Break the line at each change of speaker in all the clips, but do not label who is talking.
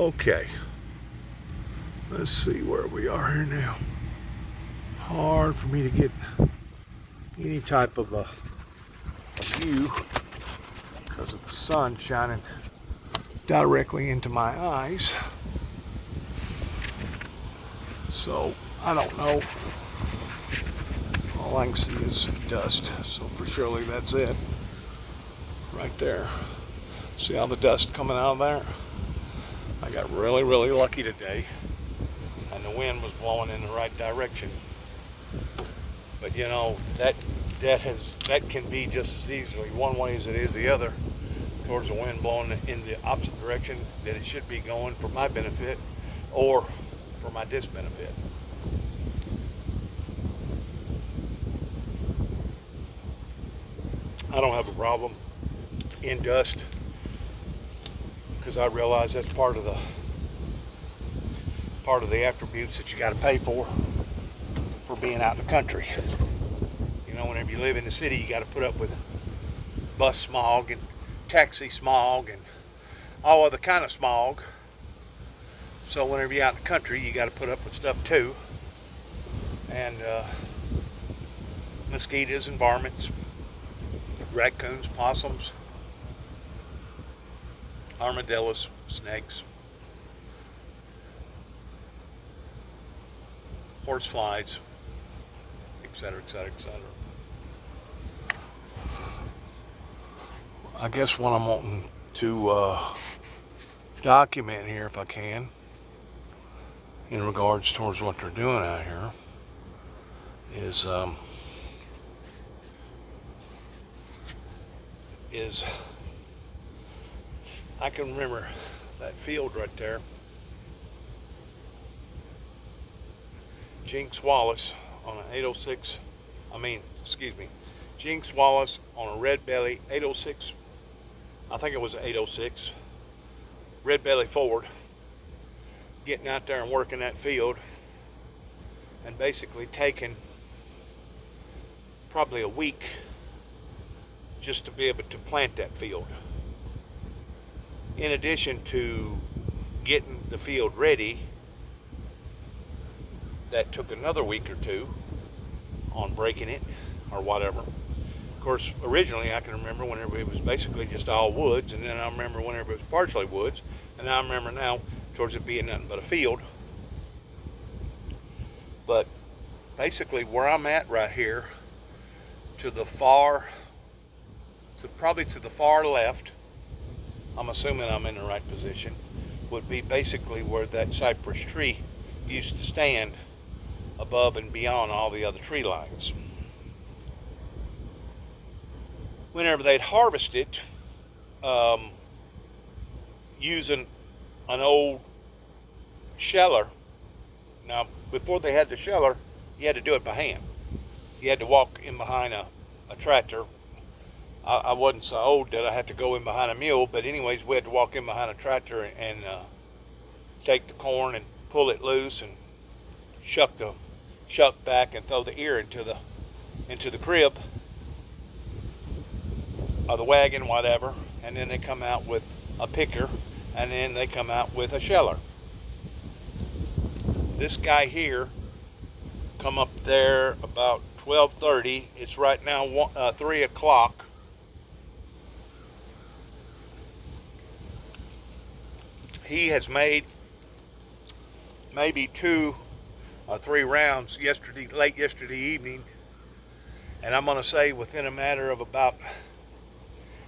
Okay, let's see where we are here now. Hard for me to get any type of a view because of the sun shining directly into my eyes. So I don't know. All I can see is dust. So for surely that's it. Right there. See all the dust coming out of there? I got really, really lucky today. And the wind was blowing in the right direction. But you know, that can be just as easily one way as it is the other, towards the wind blowing in the opposite direction that it should be going for my benefit or for my disbenefit. I don't have a problem in dust because I realize that's part of the attributes that you got to pay for being out in the country. You know, whenever you live in the city, you got to put up with bus smog and taxi smog and all other kind of smog. So whenever you're out in the country, you got to put up with stuff too. And mosquitoes and varmints, raccoons, possums, armadillos, snakes, horse flies, etc., etc., etc. I guess what I'm wanting to document here, if I can, in regards towards what they're doing out here, is I can remember that field right there. Jinx Wallace on an 806, Jinx Wallace on a red belly 806, I think it was an 806, red belly Ford, getting out there and working that field and basically taking probably a week just to be able to plant that field. In addition to getting the field ready, that took another week or two on breaking it or whatever. Of course, originally I can remember whenever it was basically just all woods, and then I remember whenever it was partially woods, and I remember now towards it being nothing but a field. But basically where I'm at right here, probably to the far left, I'm assuming I'm in the right position, would be basically where that cypress tree used to stand above and beyond all the other tree lines. Whenever they'd harvest it, using an old sheller. Now, before they had the sheller, you had to do it by hand. You had to walk in behind a tractor. I wasn't so old that I had to go in behind a mule, but anyways, we had to walk in behind a tractor and take the corn and pull it loose and shuck back and throw the ear into the crib or the wagon, whatever, and then they come out with a picker, and then they come out with a sheller. This guy here come up there about 12:30. It's right now 3 o'clock. He has made maybe 2 or 3 rounds late yesterday evening, and I'm going to say within a matter of about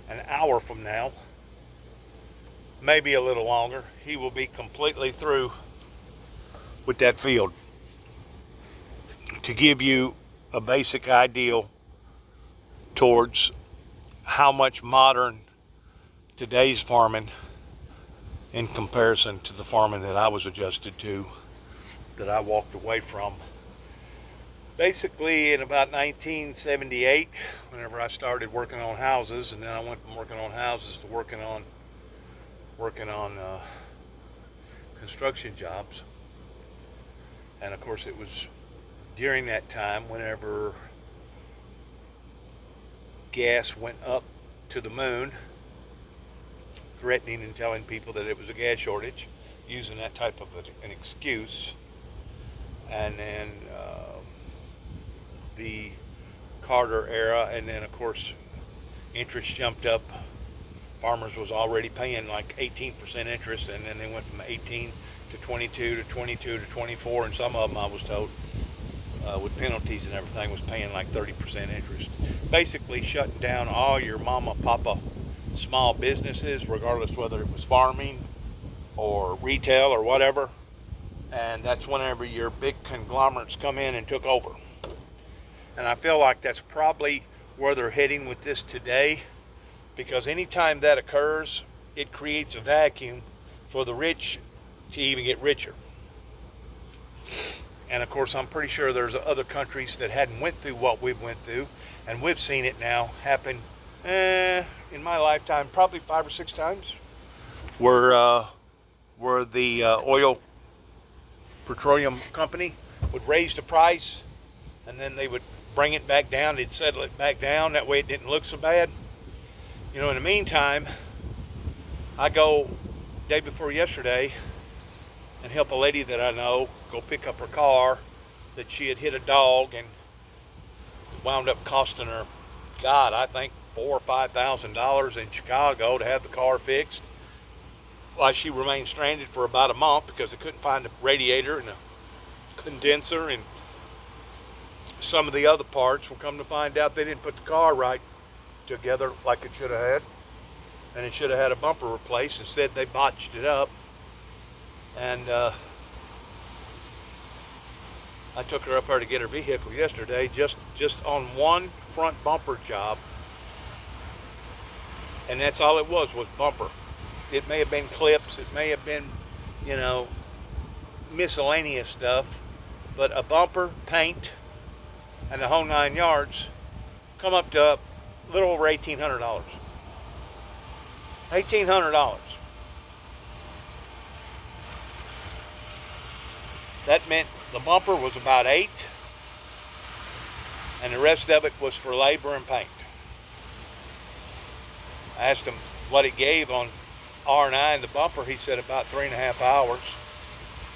an hour from now, maybe a little longer, he will be completely through with that field. To give you a basic idea towards how much modern today's farming in comparison to the farming that I was adjusted to, that I walked away from basically in about 1978, whenever I started working on houses, and then I went from working on houses to working on construction jobs. And of course, it was during that time whenever gas went up to the moon, threatening and telling people that it was a gas shortage. using that type of an excuse. And then the Carter era, and then of course interest jumped up. Farmers was already paying like 18% interest, and then they went from 18 to 22 to 22 to 24, and some of them, I was told, with penalties and everything, was paying like 30% interest. Basically shutting down all your mama, papa small businesses, regardless whether it was farming or retail or whatever. And that's whenever your big conglomerates come in and took over. And I feel like that's probably where they're heading with this today, because anytime that occurs, it creates a vacuum for the rich to even get richer. And of course, I'm pretty sure there's other countries that hadn't went through what we've went through, and we've seen it now happen in my lifetime probably 5 or 6 times, where the oil petroleum company would raise the price, and then they would bring it back down. They'd settle it back down, that way it didn't look so bad. You know, in the meantime, I go day before yesterday and help a lady that I know go pick up her car that she had hit a dog, and wound up costing her, God, I think $4,000 or $5,000 in Chicago to have the car fixed. Well, she remained stranded for about a month because they couldn't find a radiator and a condenser and some of the other parts. We'll come to find out they didn't put the car right together like it should have had, and it should have had a bumper replaced. Instead, they botched it up, and I took her up there to get her vehicle yesterday, just on one front bumper job, and that's all it was bumper. It may have been clips, it may have been, you know, miscellaneous stuff, but a bumper, paint, and the whole 9 yards come up to a little over $1,800. $1,800. That meant the bumper was about $8,000, and the rest of it was for labor and paint. I asked him what it gave on R&I and the bumper. He said about 3.5 hours,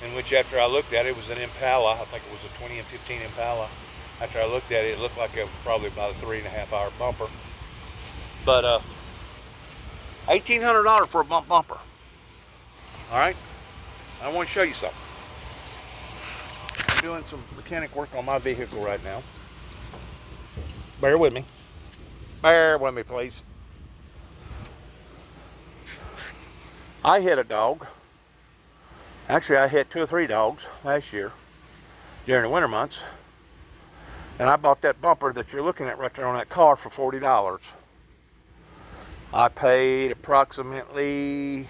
in which after I looked at it, it was an Impala. I think it was a 2015 Impala. After I looked at it, it looked like it was probably about a 3.5 hour bumper. But $1,800 for a bumper. All right, I want to show you something. I'm doing some mechanic work on my vehicle right now. Bear with me. Bear with me, please. I hit a dog. Actually, I hit 2 or 3 dogs last year during the winter months. And I bought that bumper that you're looking at right there on that car for $40. I paid approximately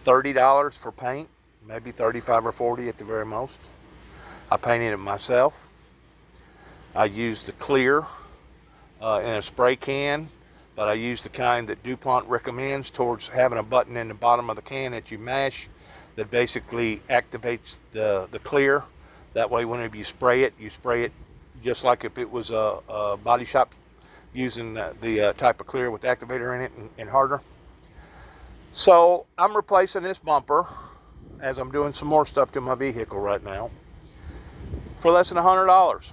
$30 for paint, maybe $35 or $40 at the very most. I painted it myself. I used the clear in a spray can, but I used the kind that DuPont recommends towards having a button in the bottom of the can that you mash that basically activates the clear. That way, whenever you spray it just like if it was a body shop using the type of clear with activator in it and harder. So I'm replacing this bumper as I'm doing some more stuff to my vehicle right now for less than $100.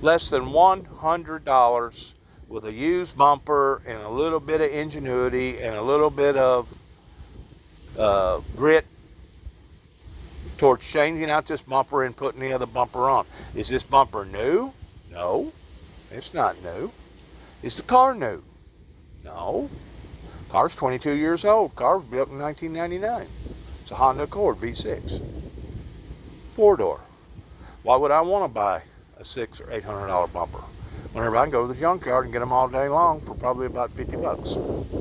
Less than $100 with a used bumper and a little bit of ingenuity and a little bit of grit towards changing out this bumper and putting the other bumper on. Is this bumper new? No, it's not new. Is the car new? No. Car's 22 years old. Car was built in 1999. It's a Honda Accord V6. 4-door. Why would I want to buy a $600 or $800 bumper whenever I can go to the junkyard and get them all day long for probably about $50,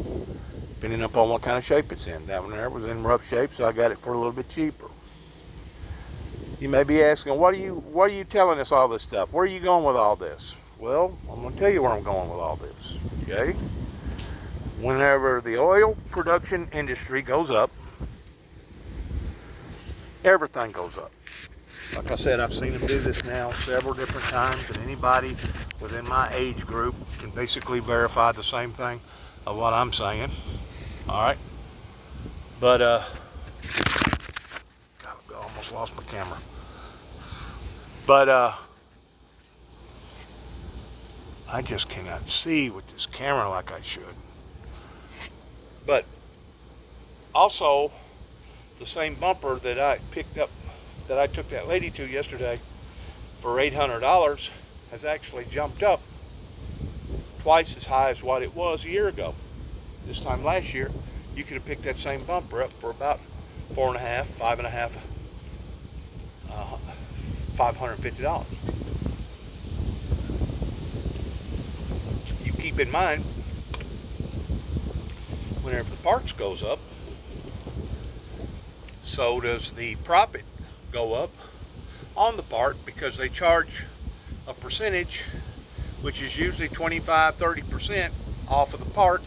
depending upon what kind of shape it's in. That one there was in rough shape, so I got it for a little bit cheaper. You may be asking, what are you telling us all this stuff? Where are you going with all this? Well, I'm going to tell you where I'm going with all this, okay? Whenever the oil production industry goes up, everything goes up. Like I said, I've seen them do this now several different times, and anybody within my age group can basically verify the same thing of what I'm saying. All right? But God, I almost lost my camera. But I just cannot see with this camera like I should. But also, the same bumper that I picked up, that I took that lady to yesterday for $800, has actually jumped up twice as high as what it was a year ago. This time last year, you could have picked that same bumper up for about $550. You keep in mind, whenever the parts goes up, so does the profit go up on the part, because they charge a percentage, which is usually 25-30% off of the part.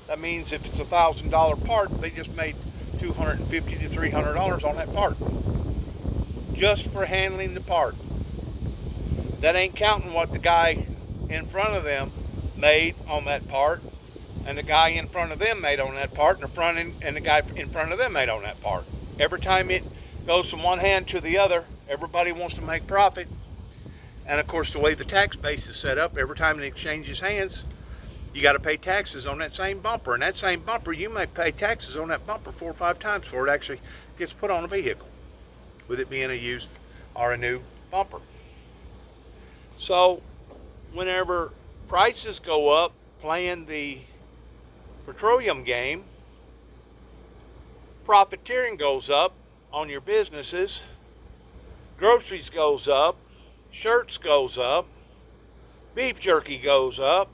That means if it's a $1,000 part, they just made $250 to $300 on that part, just for handling the part. That ain't counting what the guy in front of them made on that part, and the guy in front of them made on that part, and the guy in front of them made on that part. Every time it goes from one hand to the other, everybody wants to make profit. And of course, the way the tax base is set up, every time it exchanges hands, you got to pay taxes on that same bumper. And that same bumper, you may pay taxes on that bumper 4 or 5 times before it actually gets put on a vehicle, with it being a used or a new bumper. So whenever prices go up, playing the petroleum game, profiteering goes up on your businesses, groceries goes up, shirts goes up, beef jerky goes up,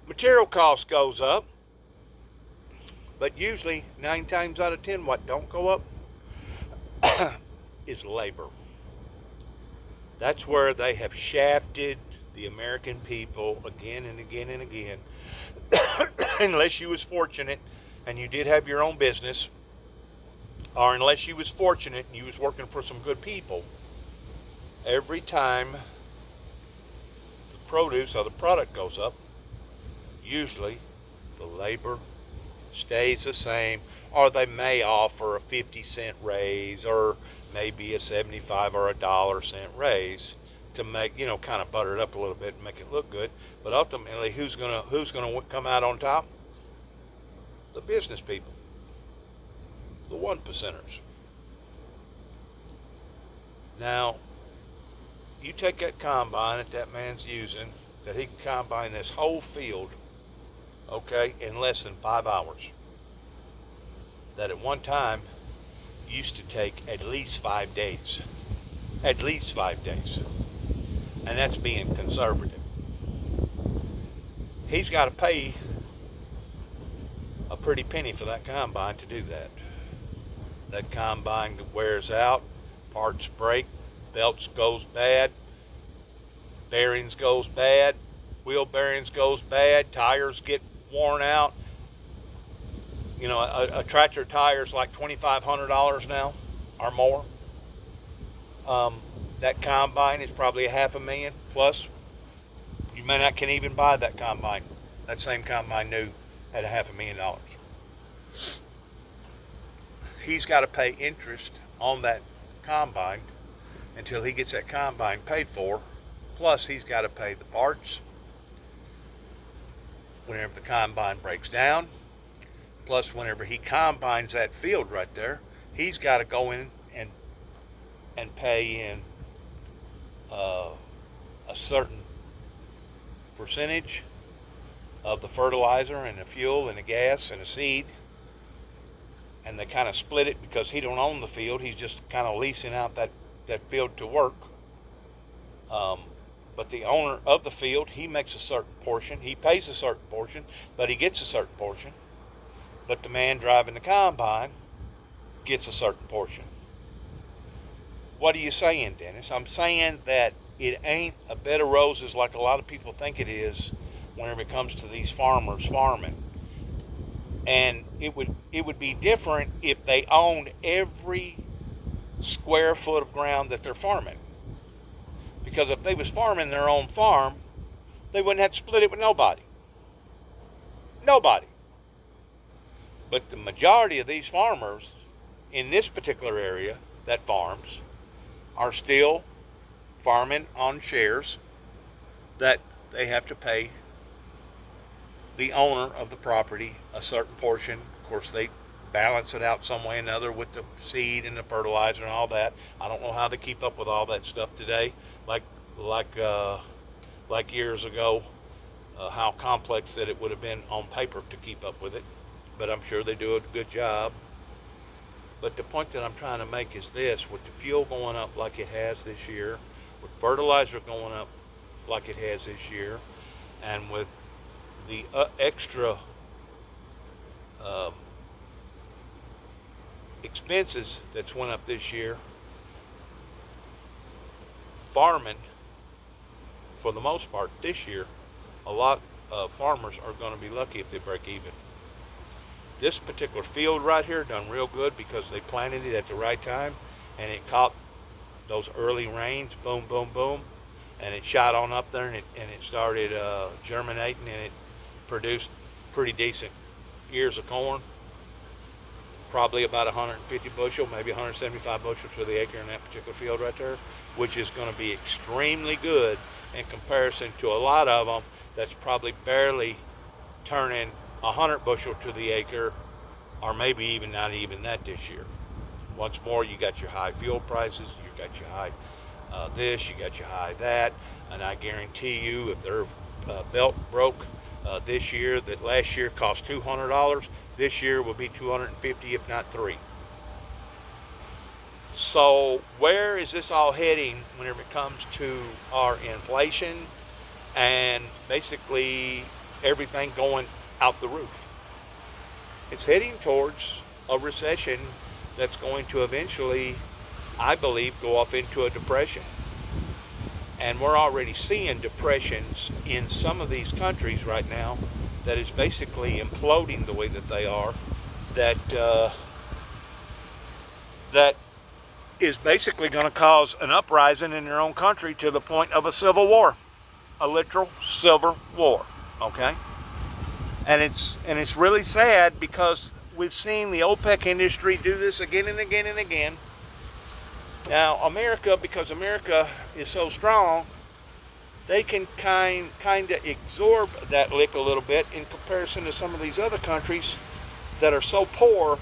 material cost goes up. But usually 9 times out of 10, what don't go up is labor. That's where they have shafted the American people again and again and again. Unless you was fortunate and you did have your own business, or unless you was fortunate and you was working for some good people, every time the produce or the product goes up, usually the labor stays the same, or they may offer a 50-cent raise, or maybe a 75 or a $1 raise to make, kind of butter it up a little bit and make it look good. But ultimately, who's gonna come out on top? The business people, the 1%ers. Now, you take that combine that man's using, that he can combine this whole field, okay, in less than 5 hours. That at one time used to take at least 5 days. At least 5 days. And that's being conservative. He's got to pay a pretty penny for that combine to do that. That combine wears out, parts break, belts goes bad, bearings goes bad, wheel bearings goes bad, tires get worn out. A tractor tire is like $2,500 now or more. That combine is probably $500,000 plus. You may not can even buy that combine. That same combine new at $500,000. He's got to pay interest on that combine until he gets that combine paid for. Plus, he's got to pay the parts whenever the combine breaks down. Plus, whenever he combines that field right there, he's got to go in and pay in a certain percentage of the fertilizer and the fuel and the gas and the seed. And they kind of split it because he don't own the field. He's just kind of leasing out that field to work. But the owner of the field, he makes a certain portion. He pays a certain portion, but he gets a certain portion. But the man driving the combine gets a certain portion. What are you saying, Dennis? I'm saying that it ain't a bed of roses like a lot of people think it is whenever it comes to these farmers farming. And it would be different if they owned every square foot of ground that they're farming. Because if they was farming their own farm, they wouldn't have to split it with nobody. Nobody. But the majority of these farmers in this particular area that farms are still farming on shares that they have to pay the owner of the property a certain portion. Of course, they balance it out some way or another with the seed and the fertilizer and all that. I don't know how they keep up with all that stuff today, like years ago, how complex that it would have been on paper to keep up with it. But I'm sure they do a good job. But the point that I'm trying to make is this: with the fuel going up like it has this year, with fertilizer going up like it has this year, and with the extra expenses that's went up this year, farming, for the most part this year, a lot of farmers are going to be lucky if they break even. This particular field right here done real good because they planted it at the right time, and it caught those early rains, boom, boom, boom, and it shot on up there, and it started germinating, and it produced pretty decent ears of corn, probably about 150 bushel, maybe 175 bushels for the acre in that particular field right there, which is going to be extremely good in comparison to a lot of them that's probably barely turning 100 bushel to the acre, or maybe even not even that this year. Once more, you got your high fuel prices, you got your high this, you got your high that, and I guarantee you, if their belt broke this year, that last year cost $200, this year will be $250, if not $300. So where is this all heading whenever it comes to our inflation and basically everything going out the roof? It's heading towards a recession that's going to eventually, I believe, go off into a depression. And we're already seeing depressions in some of these countries right now that is basically imploding the way that they are, that is basically going to cause an uprising in their own country to the point of a civil war, a literal civil war, okay? And it's really sad because we've seen the OPEC industry do this again and again and again. Now, America, because America is so strong, they can kind of absorb that lick a little bit in comparison to some of these other countries that are so poor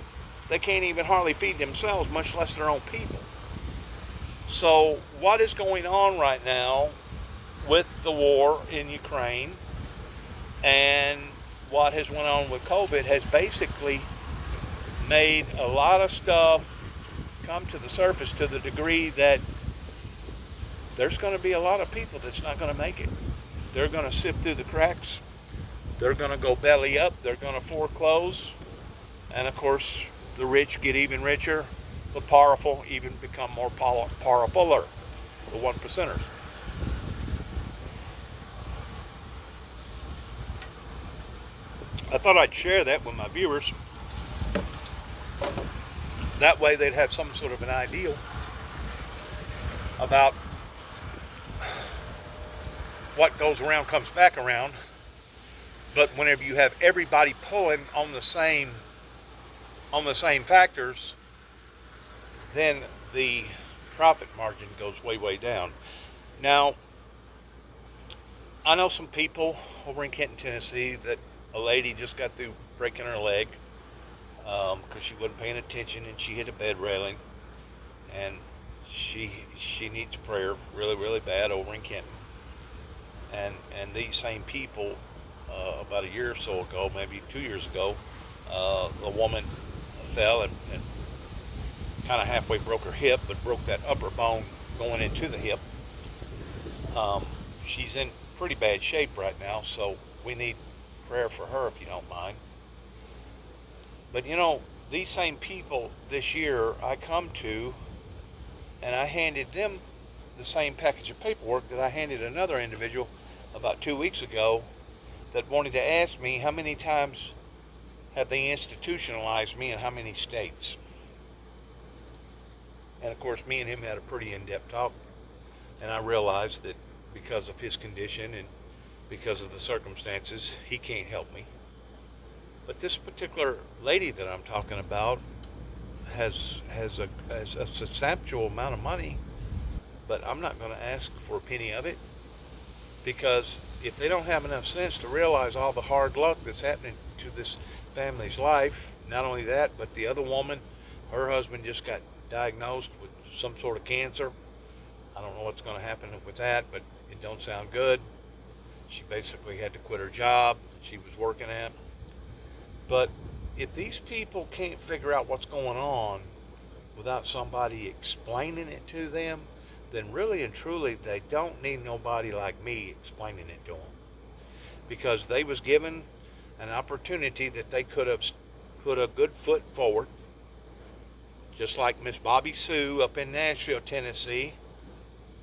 they can't even hardly feed themselves, much less their own people. So what is going on right now with the war in Ukraine and what has went on with COVID has basically made a lot of stuff come to the surface to the degree that there's going to be a lot of people that's not going to make it. They're going to sift through the cracks. They're going to go belly up. They're going to foreclose. And of course, the rich get even richer. The powerful even become more powerfuler. The 1%ers. I thought I'd share that with my viewers. That way they'd have some sort of an idea about what goes around comes back around. But whenever you have everybody pulling on the same factors, then the profit margin goes way, way down. Now, I know some people over in Kenton, Tennessee, that a lady just got through breaking her leg because she wasn't paying attention and she hit a bed railing, and she needs prayer really, really bad over in Kenton. And these same people, about a year or so ago, maybe 2 years ago, the woman fell and kind of halfway broke her hip, but broke that upper bone going into the hip. She's in pretty bad shape right now, so we need prayer for her, if you don't mind. But you know, these same people this year I come to, and I handed them the same package of paperwork that I handed another individual about 2 weeks ago that wanted to ask me how many times have they institutionalized me in how many states. And of course, me and him had a pretty in-depth talk, and I realized that because of his condition and because of the circumstances, he can't help me. But this particular lady that I'm talking about has a substantial amount of money, but I'm not going to ask for a penny of it, because if they don't have enough sense to realize all the hard luck that's happening to this family's life, not only that, but the other woman, her husband just got diagnosed with some sort of cancer. I don't know what's going to happen with that, but it don't sound good. She basically had to quit her job she was working at. But if these people can't figure out what's going on without somebody explaining it to them, then really and truly they don't need nobody like me explaining it to them, because they was given an opportunity that they could have put a good foot forward, just like Miss Bobby Sue up in Nashville, Tennessee,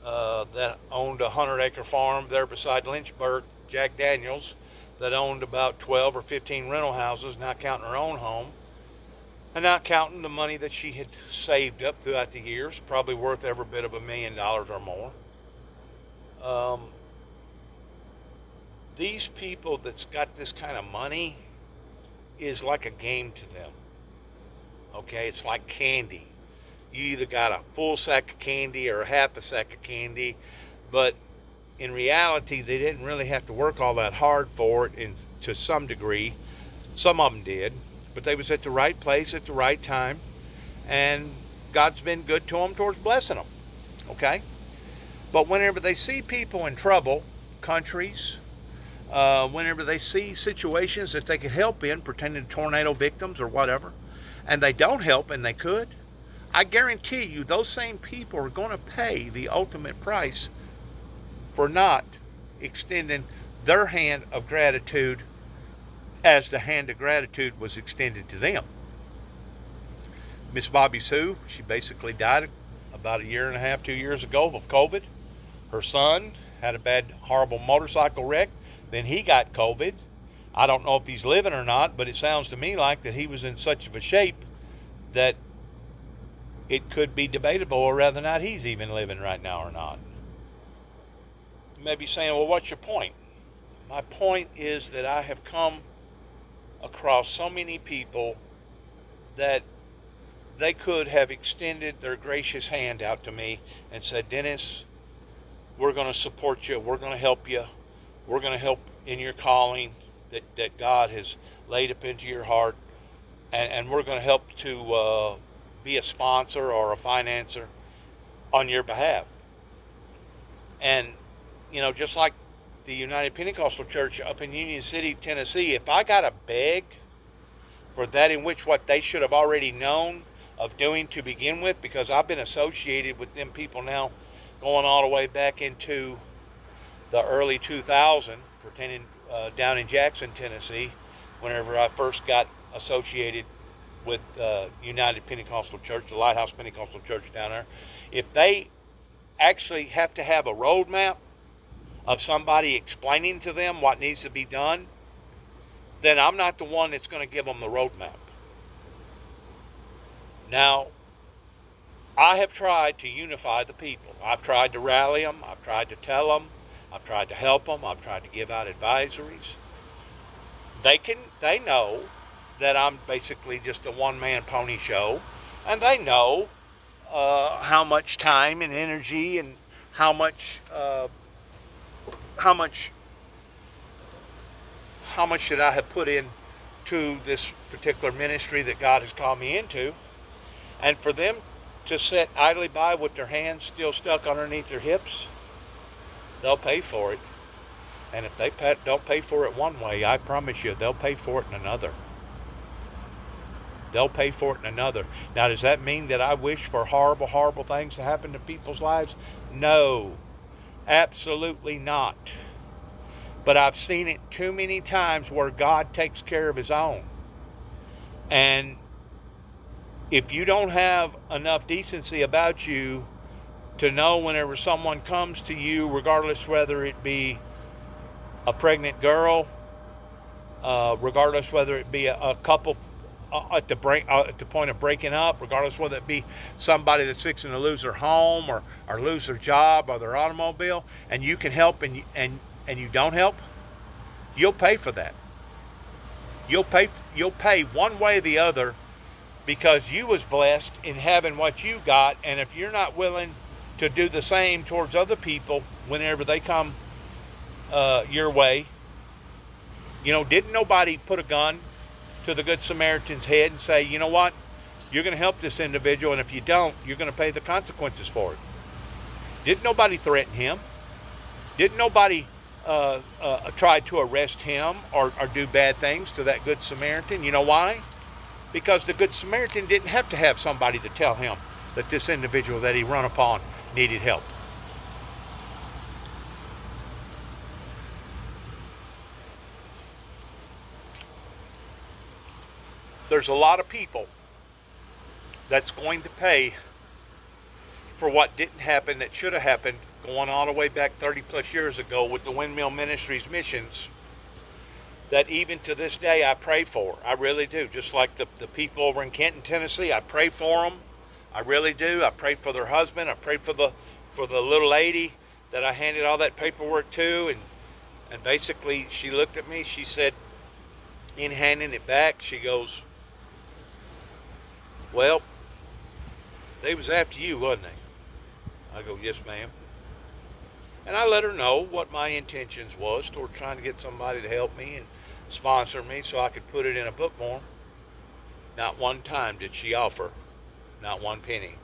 that owned a 100-acre farm there beside Lynchburg, Jack Daniels, that owned about 12 or 15 rental houses, not counting her own home, and not counting the money that she had saved up throughout the years, probably worth every bit of $1 million or more. These people that's got this kind of money is like a game to them. Okay, it's like candy. You either got a full sack of candy or a half a sack of candy, but in reality, they didn't really have to work all that hard for it. To some degree, some of them did, but they was at the right place at the right time, and God's been good to them towards blessing them. Okay, but whenever they see people in trouble, countries, whenever they see situations that they could help in, pretending to tornado victims or whatever, and they don't help, and they could, I guarantee you those same people are going to pay the ultimate price for not extending their hand of gratitude as the hand of gratitude was extended to them. Miss Bobby Sue, she basically died about 1.5 to 2 years ago of COVID. Her son had a bad, horrible motorcycle wreck. Then he got COVID. I don't know if he's living or not, but it sounds to me like that he was in such of a shape that it could be debatable or whether or not he's even living right now or not. You may be saying, well, what's your point? My point is that I have come across so many people that they could have extended their gracious hand out to me and said, Dennis, we're going to support you. We're going to help you. We're going to help in your calling that God has laid up into your heart. And we're going to help to be a sponsor or a financer on your behalf. And, you know, just like the United Pentecostal Church up in Union City, Tennessee, if I got to beg for that in which what they should have already known of doing to begin with, because I've been associated with them people now going all the way back into the early 2000s, pretending down in Jackson, Tennessee, whenever I first got associated with United Pentecostal Church, the Lighthouse Pentecostal Church down there. If they actually have to have a roadmap of somebody explaining to them what needs to be done, then I'm not the one that's going to give them the roadmap. Now, I have tried to unify the people. I've tried to rally them. I've tried to tell them. I've tried to help them. I've tried to give out advisories. They know that I'm basically just a one-man pony show, and they know how much time and energy and how much should I have put in to this particular ministry that God has called me into. And for them to sit idly by with their hands still stuck underneath their hips, they'll pay for it. And if they don't pay for it one way, I promise you they'll pay for it in another. They'll pay for it in another. Now, does that mean that I wish for horrible, horrible things to happen to people's lives? No, absolutely not. But I've seen it too many times where God takes care of his own. And if you don't have enough decency about you to know whenever someone comes to you, regardless whether it be a pregnant girl, regardless whether it be a couple at the point of breaking up, regardless whether it be somebody that's fixing to lose their home or lose their job or their automobile, and you can help and you don't help, you'll pay for that. You'll pay one way or the other because you was blessed in having what you got, and if you're not willing to do the same towards other people whenever they come your way, didn't nobody put a gun to the Good Samaritan's head and say, you know what, you're going to help this individual, and if you don't, you're going to pay the consequences for it. Didn't nobody threaten him. Didn't nobody try to arrest him or do bad things to that Good Samaritan. You know why? Because the Good Samaritan didn't have to have somebody to tell him that this individual that he run upon needed help. There's a lot of people that's going to pay for what didn't happen that should have happened, going all the way back 30 plus years ago with the Windmill Ministries missions, that even to this day I pray for. I really do. Just like the people over in Kenton, Tennessee, I pray for them. I really do. I pray for their husband. I pray for the little lady that I handed all that paperwork to, and basically she looked at me, she said, in handing it back, she goes, well, they was after you, wasn't they? I go, yes, ma'am. And I let her know what my intentions was toward trying to get somebody to help me and sponsor me so I could put it in a book form. Not one time did she offer, not one penny.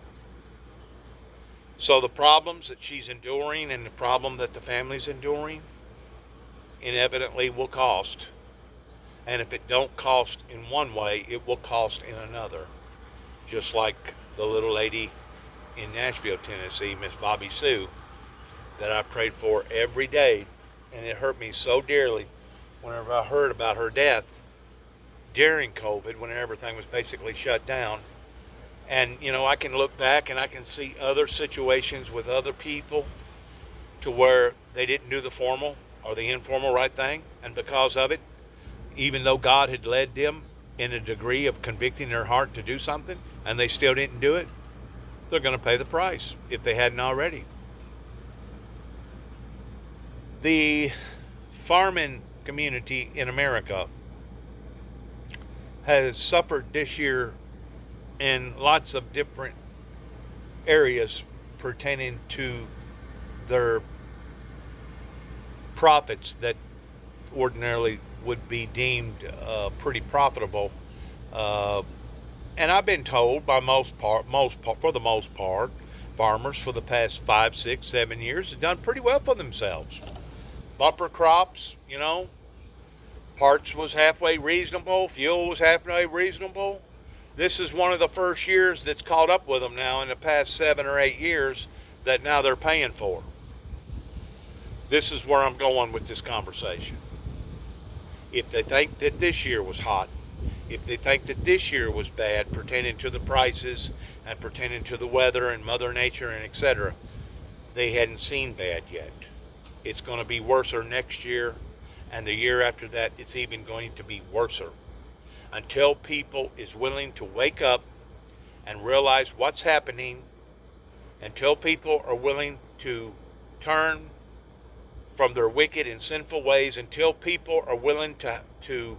So the problems that she's enduring and the problem that the family's enduring inevitably will cost. And if it don't cost in one way, it will cost in another. Just like the little lady in Nashville, Tennessee, Miss Bobby Sue, that I prayed for every day, and it hurt me so dearly whenever I heard about her death during COVID, when everything was basically shut down. And I can look back and I can see other situations with other people to where they didn't do the formal or the informal right thing, and because of it, even though God had led them in a degree of convicting their heart to do something, and they still didn't do it, they're going to pay the price if they hadn't already. The farming community in America has suffered this year in lots of different areas pertaining to their profits that ordinarily would be deemed pretty profitable. And I've been told for the most part, farmers for the past 5, 6, 7 years have done pretty well for themselves. Bumper crops, parts was halfway reasonable, fuel was halfway reasonable. This is one of the first years that's caught up with them now in the past 7 or 8 years that now they're paying for. This is where I'm going with this conversation. If they think that this year was hot, if they think that this year was bad pertaining to the prices and pertaining to the weather and Mother Nature and etc., they hadn't seen bad yet. It's going to be worser next year, and the year after that it's even going to be worser. Until people is willing to wake up and realize what's happening, until people are willing to turn from their wicked and sinful ways, until people are willing to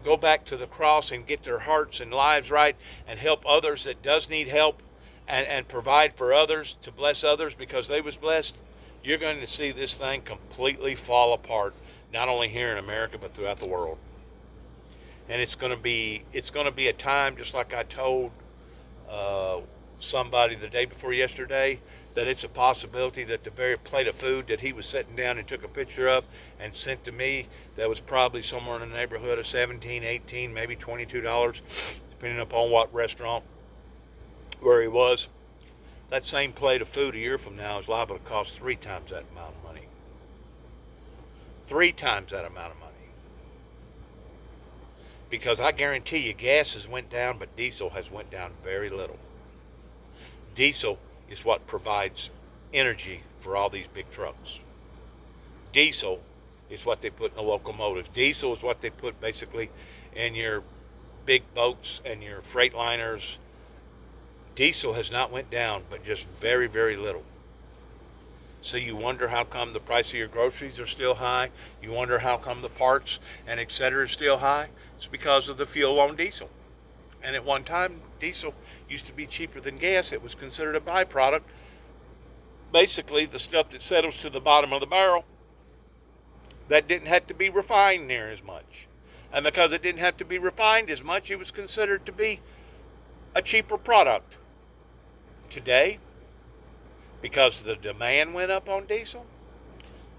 go back to the cross and get their hearts and lives right and help others that does need help and provide for others, to bless others because they was blessed, you're going to see this thing completely fall apart, not only here in America but throughout the world. And it's going to be a time, just like I told somebody the day before yesterday, that it's a possibility that the very plate of food that he was sitting down and took a picture of and sent to me, that was probably somewhere in the neighborhood of $17, $18, maybe $22, depending upon what restaurant where he was. That same plate of food a year from now is liable to cost 3 times that amount of money. 3 times that amount of money. Because I guarantee you, gas has went down, but diesel has went down very little. Diesel is what provides energy for all these big trucks. Diesel is what they put in the locomotives. Diesel is what they put basically in your big boats and your freight liners. Diesel has not went down, but just very, very little. So you wonder how come the price of your groceries are still high. You wonder how come the parts and etc. are still high. It's because of the fuel on diesel. And at one time, diesel used to be cheaper than gas. It was considered a byproduct. Basically, the stuff that settles to the bottom of the barrel that didn't have to be refined near as much. And because it didn't have to be refined as much, it was considered to be a cheaper product. Today, because the demand went up on diesel,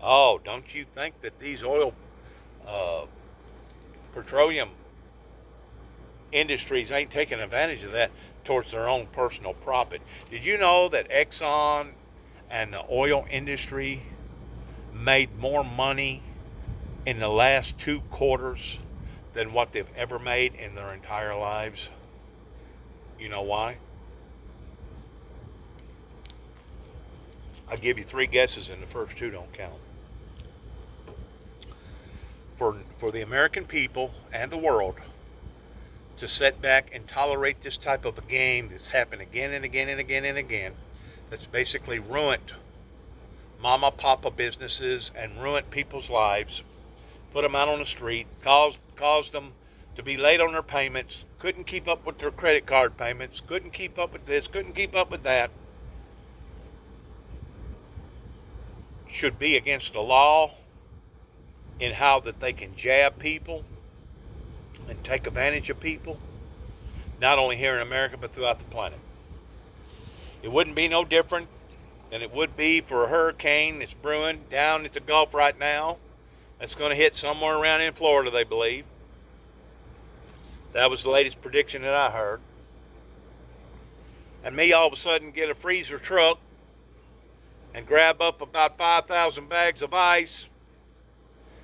oh, don't you think that these petroleum industries ain't taking advantage of that towards their own personal profit? Did you know that Exxon and the oil industry made more money in the last 2 quarters than what they've ever made in their entire lives? You know why? I'll give you 3 guesses and the first 2 don't count. For the American people and the world to sit back and tolerate this type of a game that's happened again and again and again and again, that's basically ruined mama papa businesses and ruined people's lives, put them out on the street, caused them to be late on their payments, couldn't keep up with their credit card payments, couldn't keep up with this, couldn't keep up with that, should be against the law in how that they can jab people and take advantage of people, not only here in America but throughout the planet. It wouldn't be no different than it would be for a hurricane that's brewing down at the Gulf right now. That's going to hit somewhere around in Florida, they believe. That was the latest prediction that I heard. And me all of a sudden get a freezer truck and grab up about 5,000 bags of ice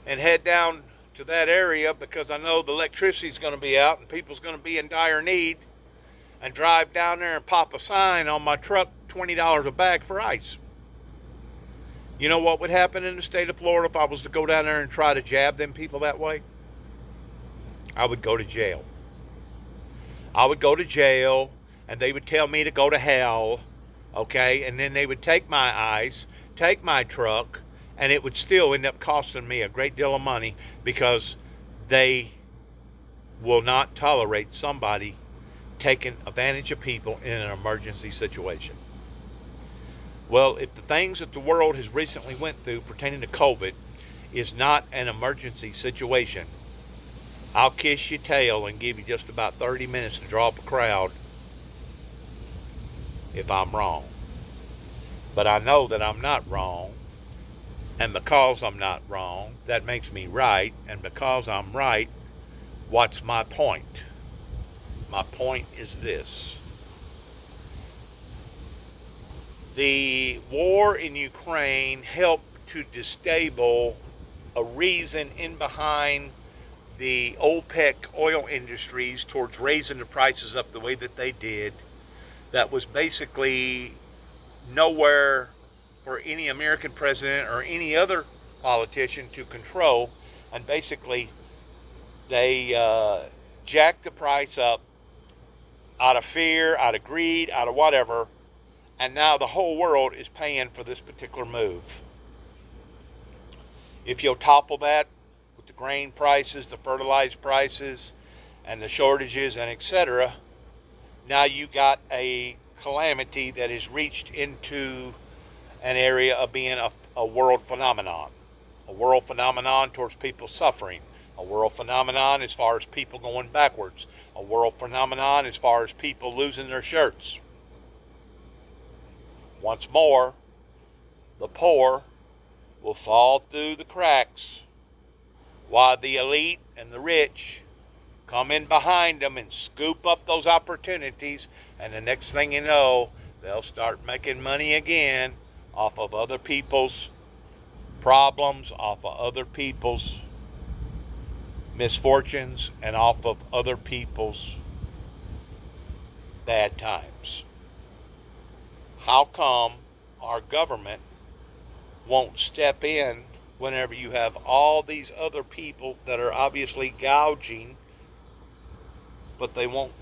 and head down to that area because I know the electricity's going to be out and people's going to be in dire need, and drive down there and pop a sign on my truck, $20 a bag for ice. You know what would happen in the state of Florida if I was to go down there and try to jab them people that way? I would go to jail. I would go to jail, and they would tell me to go to hell, okay? And then they would take my ice, take my truck, and it would still end up costing me a great deal of money because they will not tolerate somebody taking advantage of people in an emergency situation. Well, if the things that the world has recently went through pertaining to COVID is not an emergency situation, I'll kiss your tail and give you just about 30 minutes to draw up a crowd if I'm wrong. But I know that I'm not wrong. And because I'm not wrong, that makes me right. And because I'm right, what's my point? My point is this. The war in Ukraine helped to destabilize a reason in behind the OPEC oil industries towards raising the prices up the way that they did. That was basically nowhere for any American president or any other politician to control. And basically they jacked the price up out of fear, out of greed, out of whatever. And now the whole world is paying for this particular move. If you'll topple that with the grain prices, the fertilizer prices, and the shortages, and etc., now you got a calamity that has reached into an area of being a world phenomenon. A world phenomenon towards people suffering. A world phenomenon as far as people going backwards. A world phenomenon as far as people losing their shirts. Once more, the poor will fall through the cracks while the elite and the rich come in behind them and scoop up those opportunities, and the next thing you know, they'll start making money again off of other people's problems, off of other people's misfortunes, and off of other people's bad times. How come our government won't step in whenever you have all these other people that are obviously gouging, but they won't?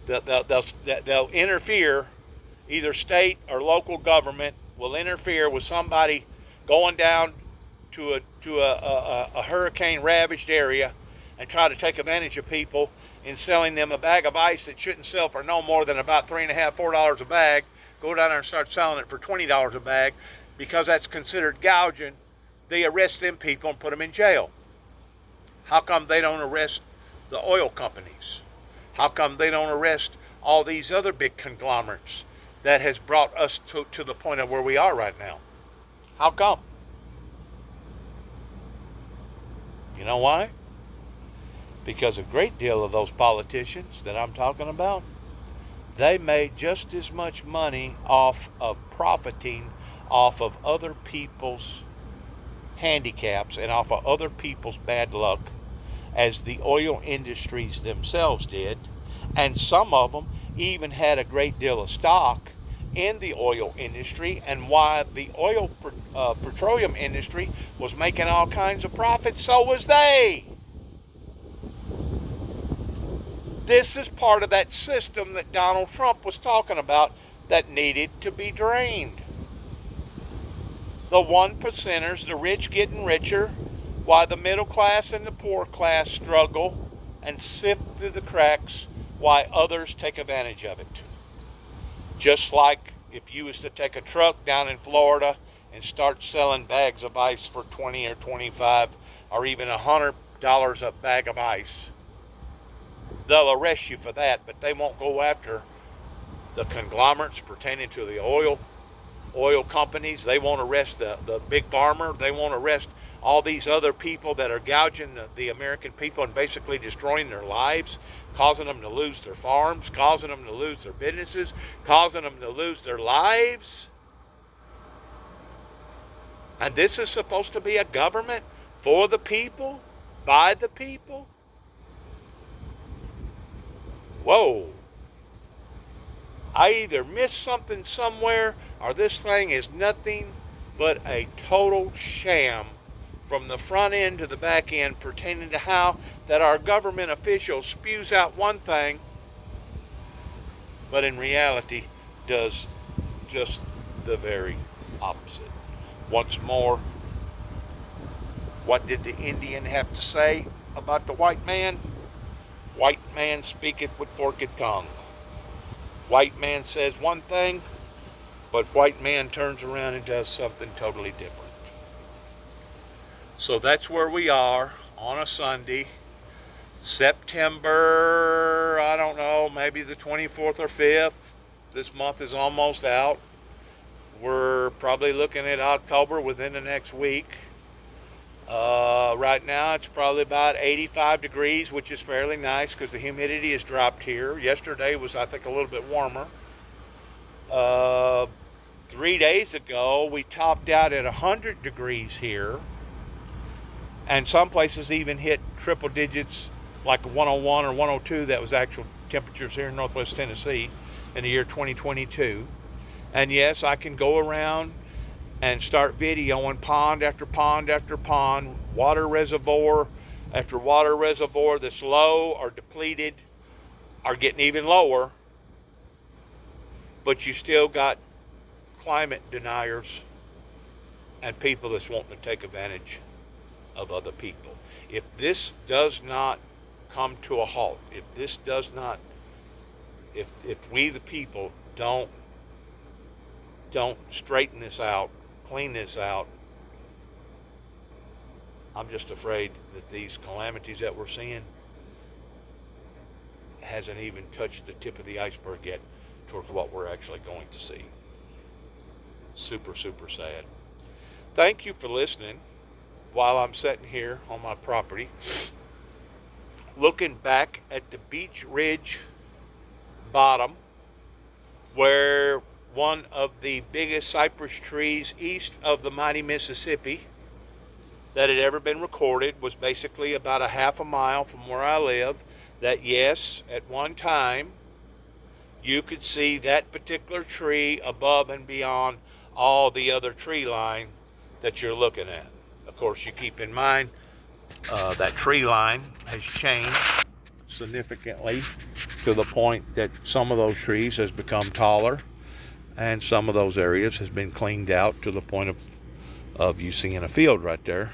They'll interfere. Either state or local government will interfere with somebody going down to a hurricane ravaged area and try to take advantage of people, in selling them a bag of ice that shouldn't sell for no more than about $3.50, $4 a bag, go down there and start selling it for $20 a bag, because that's considered gouging, they arrest them people and put them in jail. How come they don't arrest the oil companies? How come they don't arrest all these other big conglomerates that has brought us to the point of where we are right now? How come? You know why? Because a great deal of those politicians that I'm talking about, they made just as much money off of profiting off of other people's handicaps and off of other people's bad luck as the oil industries themselves did. And some of them even had a great deal of stock in the oil industry, and why the petroleum industry was making all kinds of profits, so was they. This is part of that system that Donald Trump was talking about that needed to be drained. The 1%ers, the rich getting richer, while the middle class and the poor class struggle and sift through the cracks, while others take advantage of it. Just like if you was to take a truck down in Florida and start selling bags of ice for $20 or $25 or even $100 a bag of ice, they'll arrest you for that, but they won't go after the conglomerates pertaining to the oil companies. They won't arrest the big farmer. They won't arrest all these other people that are gouging the American people and basically destroying their lives, causing them to lose their farms, causing them to lose their businesses, causing them to lose their lives. And this is supposed to be a government for the people, by the people? Whoa. I either missed something somewhere, or this thing is nothing but a total sham from the front end to the back end, pertaining to how that our government official spews out one thing, but in reality does just the very opposite. Once more, what did the Indian have to say about the white man? White man speaketh with forked tongue. White man says one thing, but white man turns around and does something totally different. So that's where we are on a Sunday, September, I don't know, maybe the 24th or 5th. This month is almost out. We're probably looking at October within the next week. Right now it's probably about 85 degrees, which is fairly nice because the humidity has dropped here. Yesterday was, I think, a little bit warmer. 3 days ago we topped out at 100 degrees here, and some places even hit triple digits, like 101 or 102. That was actual temperatures here in Northwest Tennessee in the year 2022. And yes, I can go around and start videoing pond after pond after pond, water reservoir after water reservoir that's low or depleted or getting even lower. But you still got climate deniers and people that's wanting to take advantage of other people. If this does not come to a halt, if we the people don't straighten this out, clean this out, I'm just afraid that these calamities that we're seeing hasn't even touched the tip of the iceberg yet towards what we're actually going to see. Super, super sad. Thank you for listening while I'm sitting here on my property, looking back at the Beach Ridge bottom, where one of the biggest cypress trees east of the mighty Mississippi that had ever been recorded was basically about a half a mile from where I live. That, yes, at one time you could see that particular tree above and beyond all the other tree line that you're looking at. Of course, you keep in mind that tree line has changed significantly to the point that some of those trees has become taller, and some of those areas has been cleaned out to the point of you seeing a field right there,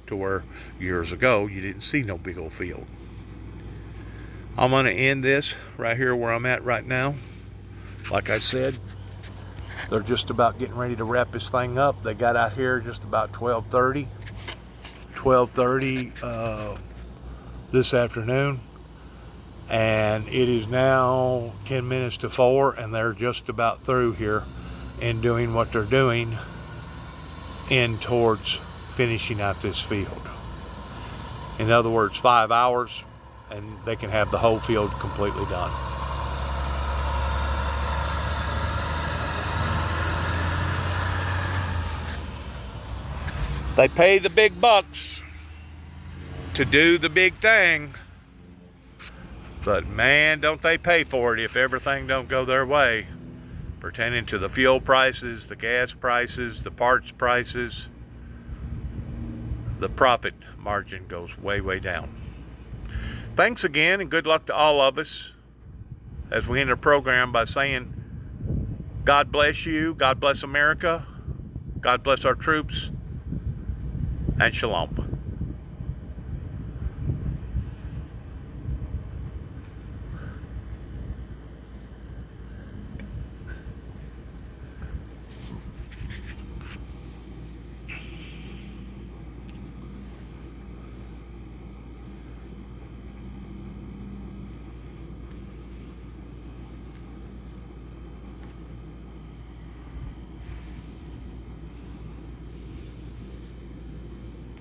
to where years ago you didn't see no big old field. I'm going to end this right here where I'm at right now. Like I said, they're just about getting ready to wrap this thing up. They got out here just about 12:30 this afternoon, and it is now 10 minutes to 4, and they're just about through here and doing what they're doing in towards finishing out this field. In other words, 5 hours and they can have the whole field completely done. They pay the big bucks to do the big thing, but man, don't they pay for it if everything don't go their way, pertaining to the fuel prices, the gas prices, the parts prices. The profit margin goes way, way down. Thanks again, and good luck to all of us as we end the program by saying, God bless you, God bless America, God bless our troops, and shalom.